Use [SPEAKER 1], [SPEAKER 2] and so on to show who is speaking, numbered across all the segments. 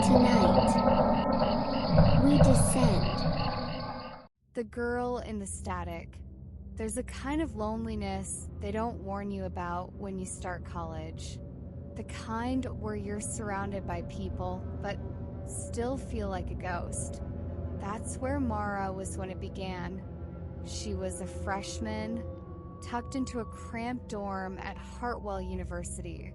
[SPEAKER 1] Tonight, we descend.
[SPEAKER 2] The girl in the static. There's a kind of loneliness they don't warn you about when you start college. The kind where you're surrounded by people, but still feel like a ghost. That's where Mara was when it began. She was a freshman, tucked into a cramped dorm at Hartwell University.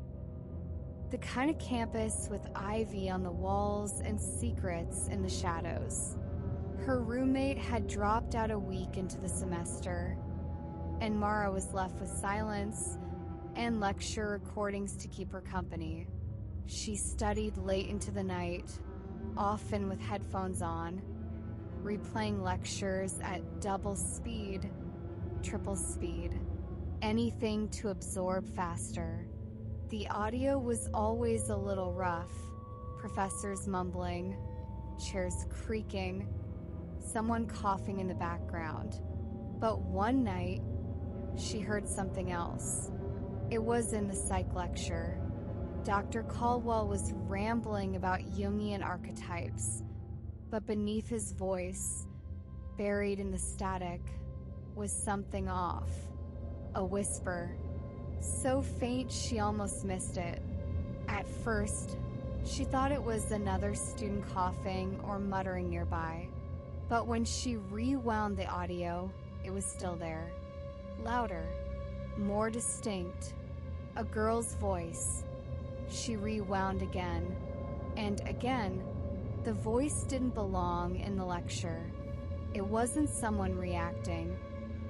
[SPEAKER 2] The kind of campus with ivy on the walls and secrets in the shadows. Her roommate had dropped out a week into the semester, and Mara was left with silence and lecture recordings to keep her company. She studied late into the night, often with headphones on, replaying lectures at double speed, triple speed, anything to absorb faster. The audio was always a little rough, professors mumbling, chairs creaking, someone coughing in the background. But one night, she heard something else. It was in the psych lecture. Dr. Caldwell was rambling about Jungian archetypes, but beneath his voice, buried in the static, was something off. A whisper, so faint she almost missed it. At first, she thought it was another student coughing or muttering nearby. But when she rewound the audio, it was still there. Louder, more distinct. A girl's voice. She rewound again, and again. The voice didn't belong in the lecture. It wasn't someone reacting.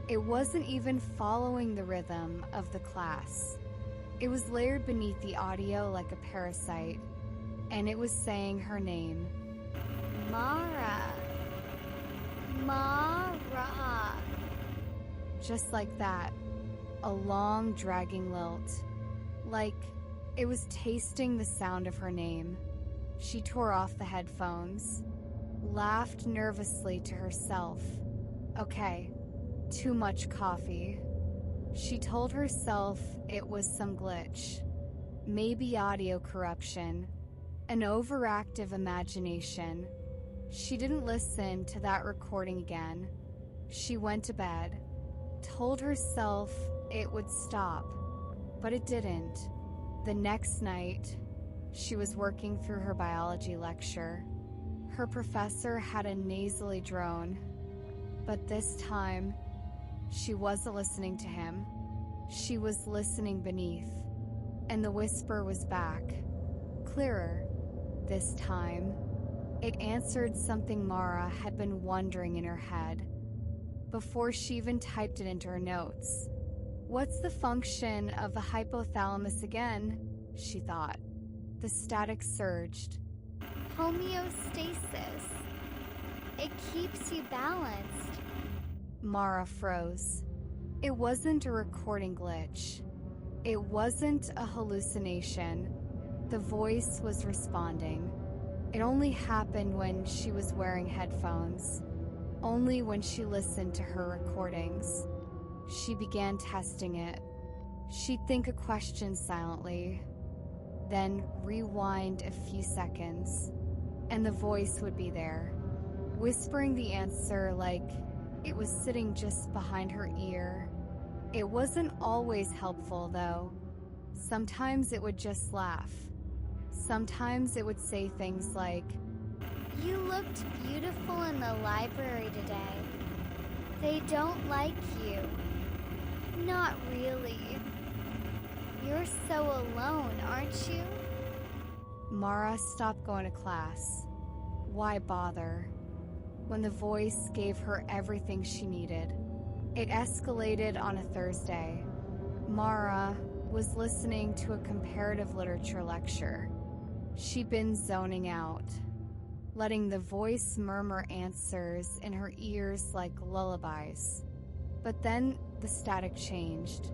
[SPEAKER 2] It wasn't even following the rhythm of the class. It was layered beneath the audio like a parasite, and it was saying her name.
[SPEAKER 1] Mara. Mara.
[SPEAKER 2] Just like that. A long, dragging lilt. Like it was tasting the sound of her name. She tore off the headphones, laughed nervously to herself. Okay, too much coffee. She told herself it was some glitch, maybe audio corruption, an overactive imagination. She didn't listen to that recording again. She went to bed, told herself it would stop, but it didn't. The next night, she was working through her biology lecture. Her professor had a nasally drone, but this time, she wasn't listening to him. She was listening beneath, and the whisper was back, clearer. This time, it answered something Mara had been wondering in her head, before she even typed it into her notes. What's the function of the hypothalamus again? She thought. The static surged.
[SPEAKER 1] Homeostasis. It keeps you balanced.
[SPEAKER 2] Mara froze. It wasn't a recording glitch. It wasn't a hallucination. The voice was responding. It only happened when she was wearing headphones. Only when she listened to her recordings. She began testing it. She'd think a question silently, then rewind a few seconds, and the voice would be there, whispering the answer like it was sitting just behind her ear. It wasn't always helpful, though. Sometimes it would just laugh. Sometimes it would say things like,
[SPEAKER 1] You looked beautiful in the library today. They don't like you. Not really. You're so alone, aren't you?
[SPEAKER 2] Mara stopped going to class. Why bother? When the voice gave her everything she needed. It escalated on a Thursday. Mara was listening to a comparative literature lecture. She'd been zoning out, letting the voice murmur answers in her ears like lullabies. But then the static changed.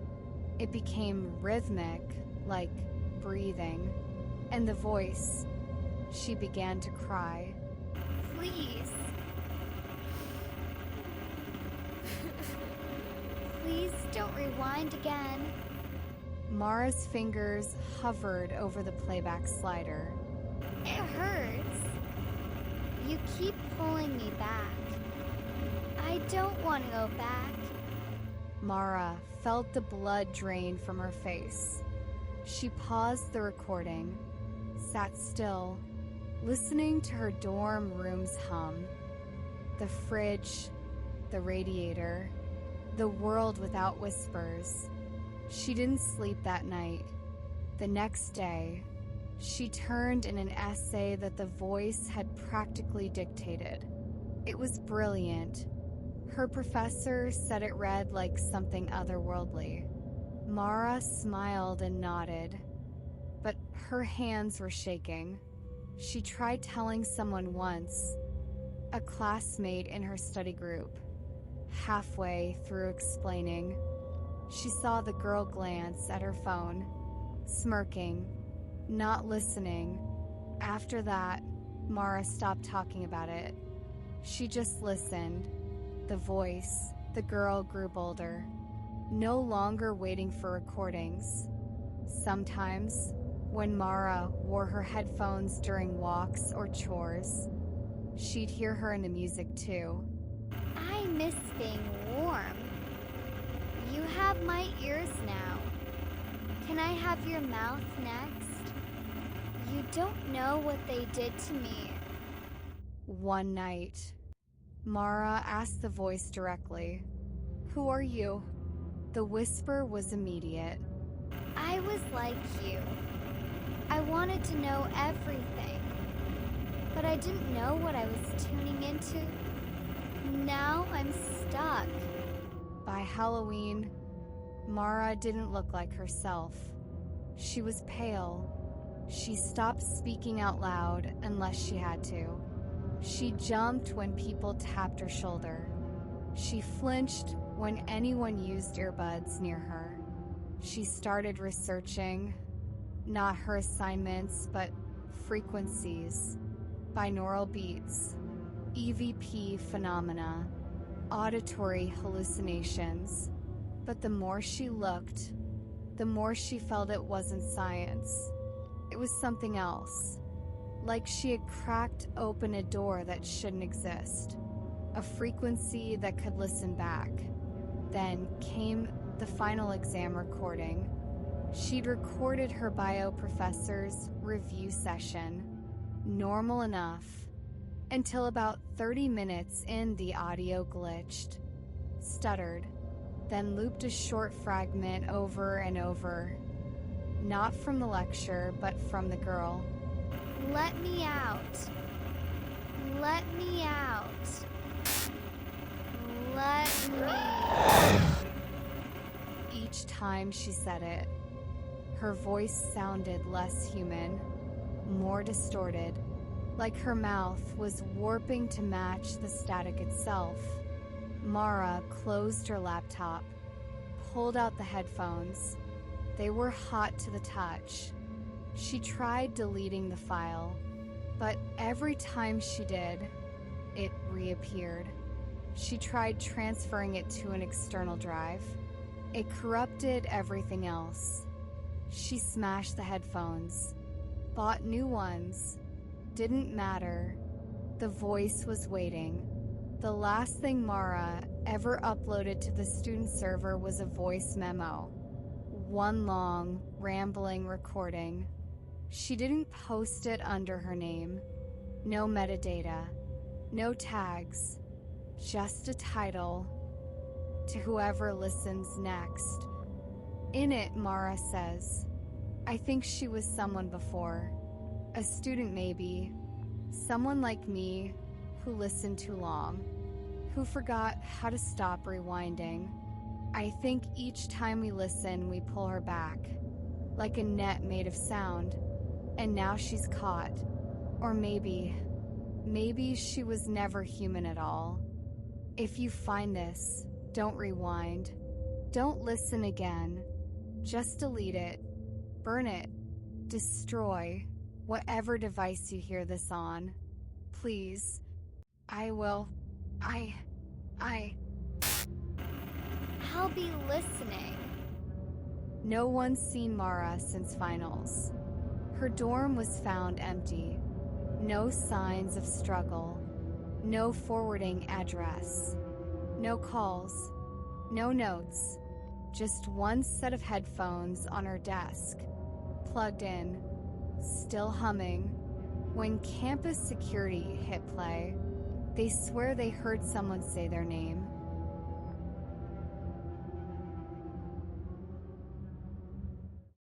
[SPEAKER 2] It became rhythmic, like breathing. And the voice, she began to cry.
[SPEAKER 1] Please. Please don't rewind again.
[SPEAKER 2] Mara's fingers hovered over the playback slider.
[SPEAKER 1] It hurts. You keep pulling me back. I don't want to go back.
[SPEAKER 2] Mara felt the blood drain from her face. She paused the recording, sat still, listening to her dorm room's hum. The fridge, the radiator, the world without whispers. She didn't sleep that night. The next day, she turned in an essay that the voice had practically dictated. It was brilliant. Her professor said it read like something otherworldly. Mara smiled and nodded, but her hands were shaking. She tried telling someone once, a classmate in her study group. Halfway through explaining, she saw the girl glance at her phone, smirking, not listening. After that, Mara stopped talking about it. She just listened. The voice, the girl grew bolder, no longer waiting for recordings. Sometimes, when Mara wore her headphones during walks or chores, she'd hear her in the music too.
[SPEAKER 1] I miss being warm. You have my ears now. Can I have your mouth next? You don't know what they did to me.
[SPEAKER 2] One night, Mara asked the voice directly, "Who are you?" The whisper was immediate.
[SPEAKER 1] I was like you. I wanted to know everything, but I didn't know what I was tuning into. Now I'm stuck.
[SPEAKER 2] By Halloween, Mara didn't look like herself. She was pale. She stopped speaking out loud unless she had to. She jumped when people tapped her shoulder. She flinched when anyone used earbuds near her. She started researching, not her assignments, but frequencies, binaural beats, EVP phenomena, auditory hallucinations. But the more she looked, the more she felt it wasn't science. It was something else. Like she had cracked open a door that shouldn't exist. A frequency that could listen back. Then came the final exam recording. She'd recorded her bio professor's review session. Normal enough. Until about 30 minutes in, the audio glitched. Stuttered. Then looped a short fragment over and over. Not from the lecture, but from the girl.
[SPEAKER 1] Let me out. Let me out. Let me.
[SPEAKER 2] Each time she said it, her voice sounded less human, more distorted, like her mouth was warping to match the static itself. Mara closed her laptop, pulled out the headphones. They were hot to the touch. She tried deleting the file, but every time she did, it reappeared. She tried transferring it to an external drive. It corrupted everything else. She smashed the headphones, bought new ones. Didn't matter. The voice was waiting. The last thing Mara ever uploaded to the student server was a voice memo. One long, rambling recording. She didn't post it under her name. No metadata. No tags. Just a title. To whoever listens next. In it, Mara says, "I think she was someone before. A student maybe. Someone like me who listened too long. Who forgot how to stop rewinding. I think each time we listen, we pull her back. Like a net made of sound. And now she's caught. Or maybe she was never human at all. If you find this, don't rewind. Don't listen again. Just delete it. Burn it. Destroy whatever device you hear this on. Please.
[SPEAKER 1] I'll be listening."
[SPEAKER 2] No one's seen Mara since finals. Her dorm was found empty. No signs of struggle. No forwarding address. No calls. No notes. Just one set of headphones on her desk. Plugged in. Still humming. When campus security hit play, they swear they heard someone say their name.